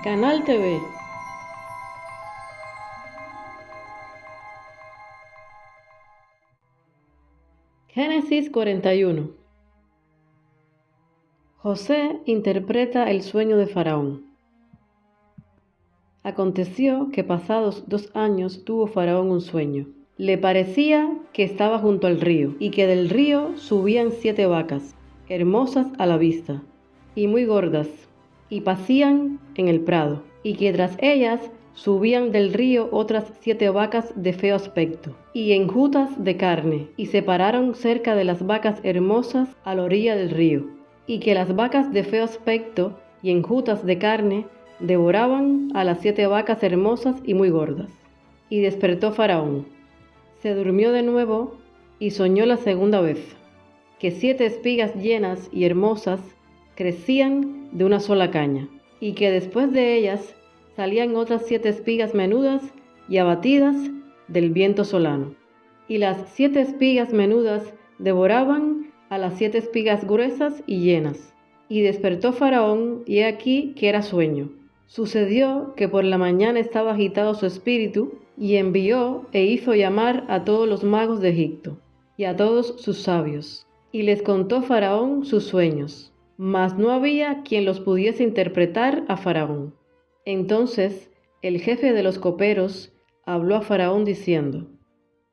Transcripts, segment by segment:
Canal TV. Génesis 41. José interpreta el sueño de Faraón. Aconteció que pasados 2 años tuvo Faraón un sueño. Le parecía que estaba junto al río, y que del río subían 7 vacas, hermosas a la vista, y muy gordas, y pacían en el prado, y que tras ellas subían del río otras 7 vacas de feo aspecto, y enjutas de carne, y se pararon cerca de las vacas hermosas a la orilla del río, y que las vacas de feo aspecto y enjutas de carne devoraban a las 7 vacas hermosas y muy gordas. Y despertó Faraón. Se durmió de nuevo y soñó la segunda vez, que 7 espigas llenas y hermosas crecían de una sola caña, y que después de ellas salían otras 7 espigas menudas y abatidas del viento solano. Y las 7 espigas menudas devoraban a las 7 espigas gruesas y llenas. Y despertó Faraón, y he aquí que era sueño. Sucedió que por la mañana estaba agitado su espíritu, y envió e hizo llamar a todos los magos de Egipto, y a todos sus sabios. Y les contó Faraón sus sueños, mas no había quien los pudiese interpretar a Faraón. Entonces el jefe de los coperos habló a Faraón diciendo: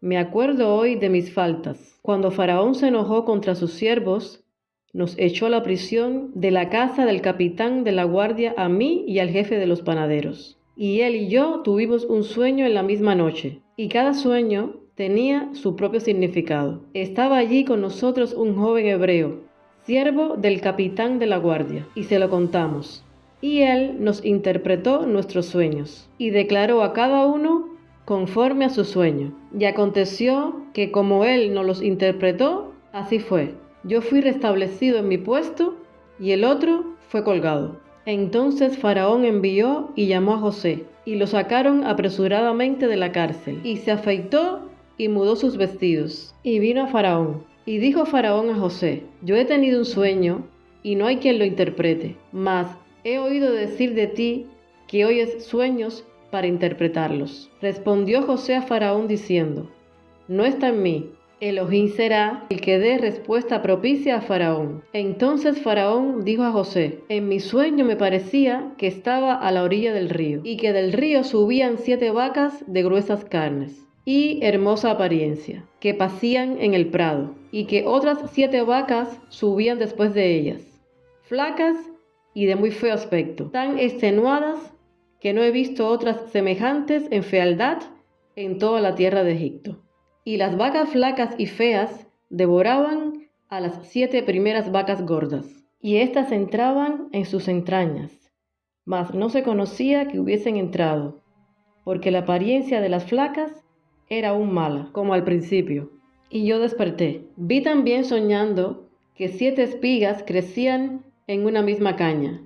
Me acuerdo hoy de mis faltas. Cuando Faraón se enojó contra sus siervos, nos echó a la prisión de la casa del capitán de la guardia a mí y al jefe de los panaderos. Y él y yo tuvimos un sueño en la misma noche, y cada sueño tenía su propio significado. Estaba allí con nosotros un joven hebreo, siervo del capitán de la guardia, y se lo contamos. Y él nos interpretó nuestros sueños, y declaró a cada uno conforme a su sueño. Y aconteció que como él nos los interpretó, así fue. Yo fui restablecido en mi puesto, y el otro fue colgado. Entonces Faraón envió y llamó a José, y lo sacaron apresuradamente de la cárcel, y se afeitó y mudó sus vestidos, y vino a Faraón. Y dijo Faraón a José: Yo he tenido un sueño, y no hay quien lo interprete, mas he oído decir de ti que oyes sueños para interpretarlos. Respondió José a Faraón diciendo: No está en mí. Elohim será el que dé respuesta propicia a Faraón. Entonces Faraón dijo a José: En mi sueño me parecía que estaba a la orilla del río, y que del río subían 7 vacas de gruesas carnes y hermosa apariencia, que pacían en el prado, y que otras 7 vacas subían después de ellas, flacas y de muy feo aspecto, tan extenuadas que no he visto otras semejantes en fealdad en toda la tierra de Egipto. Y las vacas flacas y feas devoraban a las 7 primeras vacas gordas, y éstas entraban en sus entrañas, mas no se conocía que hubiesen entrado, porque la apariencia de las flacas era aún mala, como al principio. Y yo desperté. Vi también soñando que 7 espigas crecían en una misma caña,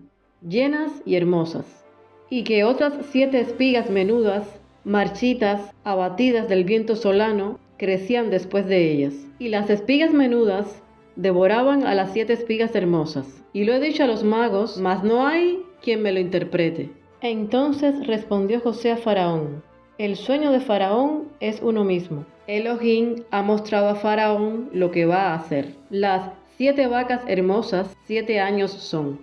llenas y hermosas, y que otras 7 espigas menudas, marchitas, abatidas del viento solano, crecían después de ellas. Y las espigas menudas devoraban a las 7 espigas hermosas. Y lo he dicho a los magos, mas no hay quien me lo interprete. Entonces respondió José a Faraón: El sueño de Faraón es uno mismo. Elohim ha mostrado a Faraón lo que va a hacer. Las 7 vacas hermosas 7 años son,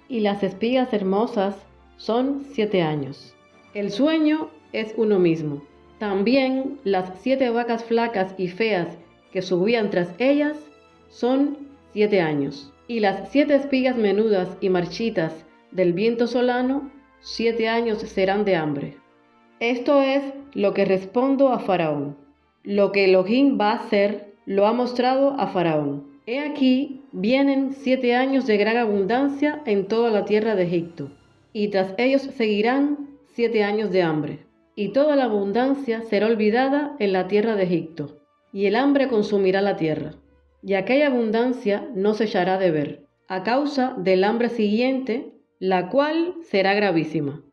y las espigas hermosas son 7 años. El sueño es uno mismo. También las 7 vacas flacas y feas que subían tras ellas son 7 años. Y las 7 espigas menudas y marchitas del viento solano, 7 años serán de hambre. Esto es lo que respondo a Faraón. Lo que Elohim va a hacer, lo ha mostrado a Faraón. He aquí, vienen 7 años de gran abundancia en toda la tierra de Egipto, y tras ellos seguirán 7 años de hambre. Y toda la abundancia será olvidada en la tierra de Egipto, y el hambre consumirá la tierra. Y aquella abundancia no se echará de ver, a causa del hambre siguiente, la cual será gravísima.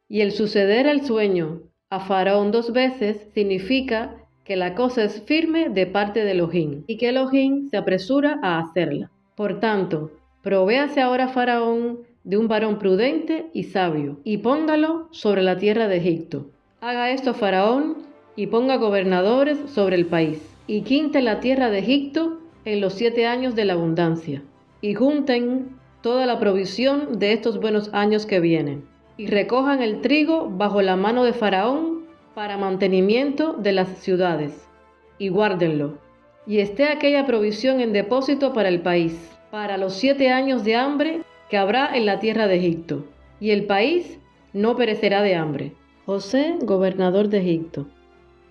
Y el suceder el sueño a Faraón 2 veces significa que la cosa es firme de parte de Elohim, y que Elohim se apresura a hacerla. Por tanto, provéase ahora Faraón de un varón prudente y sabio, y póngalo sobre la tierra de Egipto. Haga esto Faraón, y ponga gobernadores sobre el país, y quinte la tierra de Egipto en los 7 años de la abundancia, y junten toda la provisión de estos buenos años que vienen, y recojan el trigo bajo la mano de Faraón para mantenimiento de las ciudades, y guárdenlo, y esté aquella provisión en depósito para el país, para los 7 años de hambre que habrá en la tierra de Egipto, y el país no perecerá de hambre. José, gobernador de Egipto.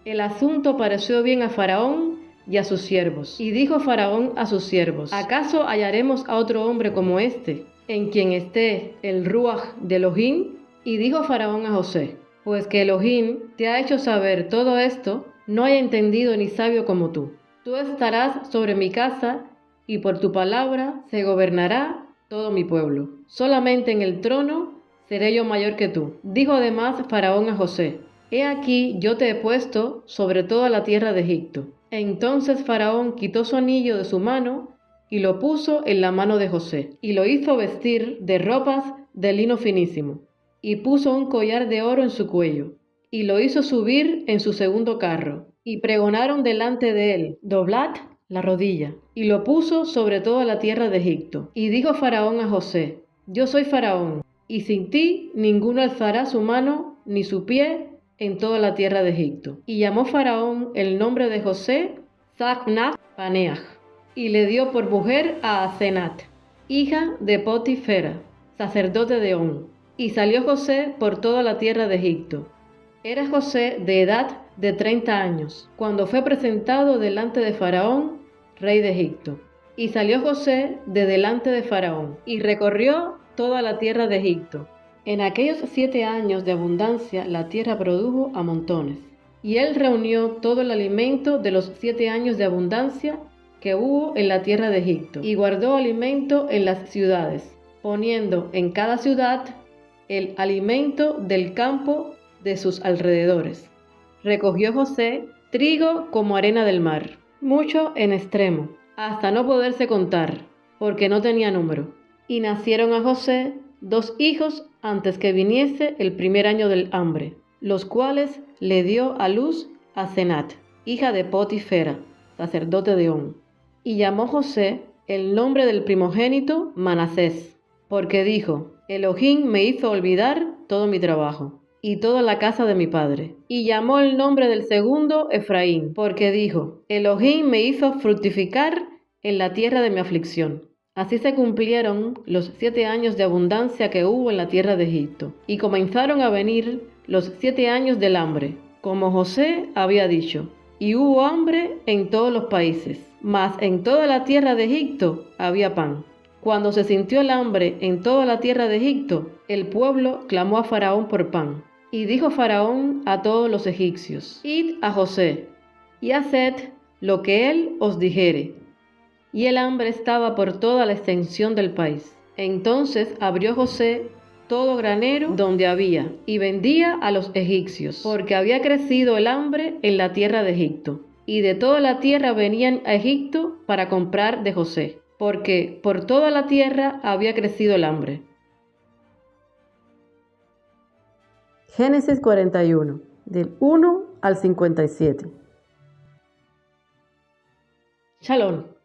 El asunto pareció bien a Faraón y a sus siervos. Y dijo Faraón a sus siervos: ¿acaso hallaremos a otro hombre como este, en quien esté el Ruaj de Elohim? Y dijo Faraón a José: pues que Elohim te ha hecho saber todo esto, no hay entendido ni sabio como tú. Tú estarás sobre mi casa, y por tu palabra se gobernará todo mi pueblo. Solamente en el trono seré yo mayor que tú. Dijo además Faraón a José: he aquí yo te he puesto sobre toda la tierra de Egipto. Entonces Faraón quitó su anillo de su mano y lo puso en la mano de José, y lo hizo vestir de ropas de lino finísimo, y puso un collar de oro en su cuello, y lo hizo subir en su segundo carro, y pregonaron delante de él: doblad la rodilla, y lo puso sobre toda la tierra de Egipto. Y dijo Faraón a José: yo soy Faraón, y sin ti ninguno alzará su mano ni su pie en toda la tierra de Egipto. Y llamó Faraón el nombre de José Zacnat Paneach, y le dio por mujer a Asenat, hija de Potifera, sacerdote de On. Y salió José por toda la tierra de Egipto. Era José de edad de 30 años, cuando fue presentado delante de Faraón, rey de Egipto. Y salió José de delante de Faraón, y recorrió toda la tierra de Egipto. En aquellos 7 años de abundancia la tierra produjo a montones. Y él reunió todo el alimento de los 7 años de abundancia que hubo en la tierra de Egipto, y guardó alimento en las ciudades, poniendo en cada ciudad el alimento del campo de sus alrededores. Recogió José trigo como arena del mar, mucho en extremo, hasta no poderse contar, porque no tenía número. Y nacieron a José 2 hijos antes que viniese el primer año del hambre, los cuales le dio a luz a Senat, hija de Potifera, sacerdote de On. Y llamó José el nombre del primogénito Manasés, porque dijo: Elohim me hizo olvidar todo mi trabajo y toda la casa de mi padre. Y llamó el nombre del segundo Efraín, porque dijo: Elohim me hizo fructificar en la tierra de mi aflicción. Así se cumplieron los 7 años de abundancia que hubo en la tierra de Egipto, y comenzaron a venir los 7 años del hambre, como José había dicho, y hubo hambre en todos los países, mas en toda la tierra de Egipto había pan. Cuando se sintió el hambre en toda la tierra de Egipto, el pueblo clamó a Faraón por pan. Y dijo Faraón a todos los egipcios: id a José, y haced lo que él os dijere. Y el hambre estaba por toda la extensión del país. Entonces abrió José todo granero donde había, y vendía a los egipcios, porque había crecido el hambre en la tierra de Egipto. Y de toda la tierra venían a Egipto para comprar de José, porque por toda la tierra había crecido el hambre. Génesis 41, del 1 al 57. Shalom.